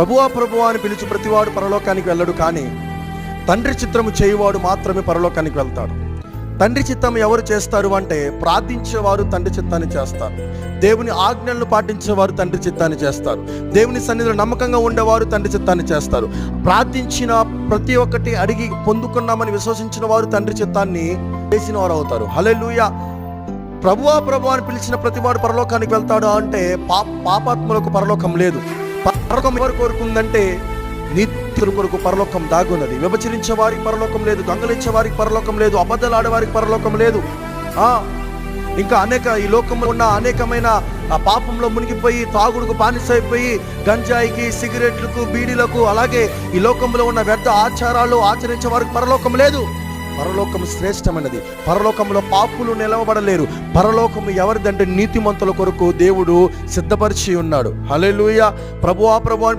ప్రభువా ప్రభువా అని పిలిచి ప్రతివాడు పరలోకానికి వెళ్ళడు, కానీ తండ్రి చిత్తము చేయువాడు మాత్రమే పరలోకానికి వెళ్తాడు. తండ్రి చిత్తం ఎవరు చేస్తారు అంటే, ప్రార్థించేవారు తండ్రి చిత్తాన్ని చేస్తారు. దేవుని ఆజ్ఞలను పాటించేవారు తండ్రి చిత్తాన్ని చేస్తారు. దేవుని సన్నిధిలో నమ్మకంగా ఉండేవారు తండ్రి చిత్తాన్ని చేస్తారు. ప్రార్థించిన ప్రతి ఒక్కటి అడిగి పొందుకున్నామని విశ్వసించిన వారు తండ్రి చిత్తాన్ని చేసిన వారు అవుతారు. హల్లెలూయా. ప్రభువా ప్రభువా అని పిలిచిన ప్రతివాడు పరలోకానికి వెళ్తాడు అంటే, పాపాత్ములకు పరలోకం లేదు. పరలోకం ఎవరు కోరుకుందంటే, నీతిమంతుల కొరకు పరలోకం దాగున్నది. వ్యభిచరించే వారికి పరలోకం లేదు, దొంగలించే వారికి పరలోకం లేదు, అబద్ధాలు ఆడేవారికి పరలోకం లేదు. ఇంకా ఈ లోకంలో ఉన్న అనేకమైన పాపంలో మునిగిపోయి, తాగుడుకు బానిసైపోయి, గంజాయికి, సిగరెట్లకు, బీడీలకు, అలాగే ఈ లోకంలో ఉన్న వ్యర్థ ఆచారాలు ఆచరించే వారికి పరలోకం లేదు. పరలోకం శ్రేష్టమైనది. పరలోకంలో పాపులు నిలవబడలేరు. పరలోకం ఎవరిదంటే నీతిమంతుల కొరకు దేవుడు సిద్ధపరిచి ఉన్నాడు. హల్లెలూయా. ప్రభువా ప్రభువా